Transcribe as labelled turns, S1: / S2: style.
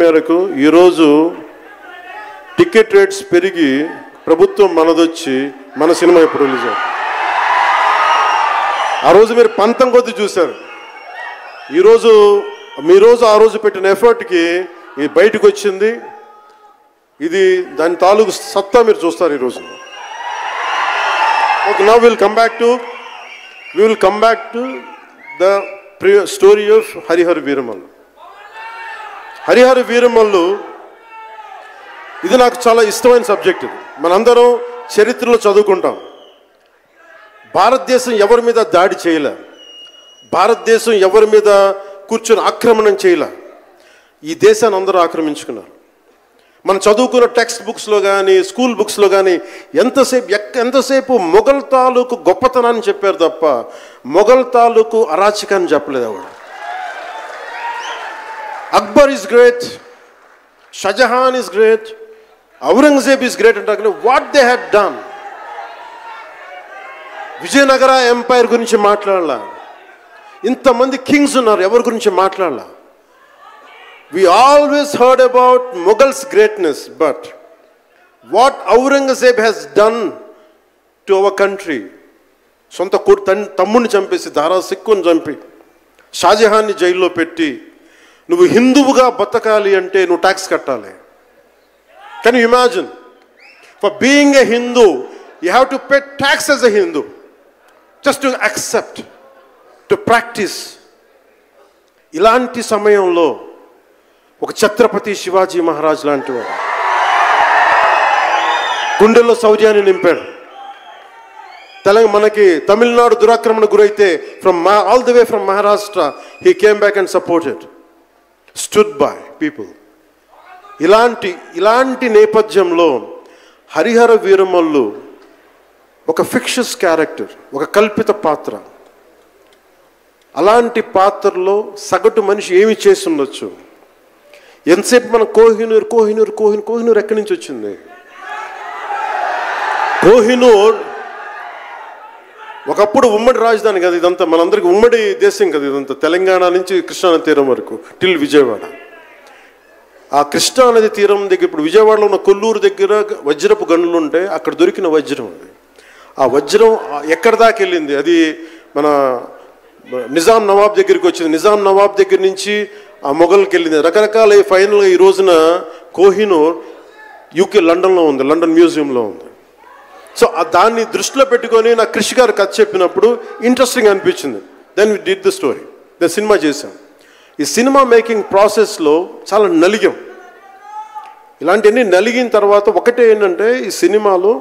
S1: మేరకు ఈరోజు ticket rates పెరిగి ప్రభుత్వం మనదొచ్చి మన సినిమా ఇప్పుడు రిలీజ్ అవుతుంది. ఆ రోజు మీరు పంతం కొద్ది చూశారు. ఈరోజు ఆ రోజు పెట్టిన ఎఫర్ట్కి ఇది బయటకు వచ్చింది. ఇది దాని తాలూకు సత్తా మీరు చూస్తారు ఈరోజు. Okay, now will come back to the story of Harihara Veeramallu. Harihara Veeramallu ఇది నాకు చాలా ఇష్టమైన సబ్జెక్ట్. ఇది మనందరం చరిత్రలో చదువుకుంటాం. భారతదేశం ఎవరి మీద దాడి చేయలే, భారతదేశం ఎవరి మీద కూర్చొని ఆక్రమణం చేయలే. ఈ దేశాన్ని అందరూ ఆక్రమించుకున్నారు. మనం చదువుకున్న టెక్స్ట్ బుక్స్లో కానీ స్కూల్ బుక్స్లో కానీ ఎంతసేపు మొఘల్ తాలూకు గొప్పతనాన్ని చెప్పారు తప్ప మొఘల్ తాలూకు అరాచకాన్ని చెప్పలేదు ఎవరు. Akbar is great, Shahjahan is great, Aurangzeb is great అంటే what they had done. Vijayanagara empire గురించి మాట్లాడాల. ఇంతమంది కింగ్స్ ఉన్నారు, ఎవరి గురించి మాట్లాడాల. We always heard about Mughals' greatness, but what Aurangzeb has done to our country, సొంత తమ్ముడిని చంపేసి దారా సిక్కుని చంపి షాజహాన్ని జైల్లో పెట్టి నువ్వు హిందువుగా బతకాలి అంటే నువ్వు ట్యాక్స్ కట్టాలి. Can you imagine? For being a Hindu you have to pay tax as a Hindu, just to accept, to practice. ఇలాంటి సమయంలో ఒక ఛత్రపతి శివాజీ మహారాజ్ లాంటి వాడు గుండెల్లో శౌర్యాన్ని నింపాడు. మనకి తమిళనాడు దురాక్రమణ గురైతే all the way from Maharashtra he came back and supported, stood by people. ఇలాంటి నేపథ్యంలో హరిహర వీరమల్లు ఒక ఫిక్షస్ క్యారెక్టర్, ఒక కల్పిత పాత్ర. అలాంటి పాత్రలో సగటు మనిషి ఏమి చేసి ఉండొచ్చు? ఎంతసేపు మనం కోహినూర్ ఎక్కడి నుంచి వచ్చింది? కోహినూర్ ఒకప్పుడు ఉమ్మడి రాజధాని కదా ఇదంతా, మనందరికీ ఉమ్మడి దేశం కదా ఇదంతా, తెలంగాణ నుంచి కృష్ణానది తీరం వరకు టిల్ విజయవాడ. ఆ కృష్ణానది తీరం దగ్గర ఇప్పుడు విజయవాడలో ఉన్న కొల్లూరు దగ్గర వజ్రపు గనులు ఉంటే అక్కడ దొరికిన వజ్రం అది. ఆ వజ్రం ఎక్కడి దాకా వెళ్ళింది? అది మన నిజాం నవాబ్ దగ్గరికి వచ్చింది. నిజాం నవాబ్ దగ్గర నుంచి ఆ మొఘల్కి వెళ్ళింది. రకరకాల ఫైనల్గా ఈ రోజున కోహినూర్ యూకే లండన్లో ఉంది, లండన్ మ్యూజియంలో ఉంది. సో దాన్ని దృష్టిలో పెట్టుకొని నాకు కృషి గారు కథ చెప్పినప్పుడు ఇంట్రెస్టింగ్ అనిపించింది. Then we did the story, then cinema చేశాం. ఈ సినిమా మేకింగ్ ప్రాసెస్లో చాలా నలిగాం. ఇలాంటివన్నీ నలిగిన తర్వాత ఒకటే ఏంటంటే ఈ సినిమాలో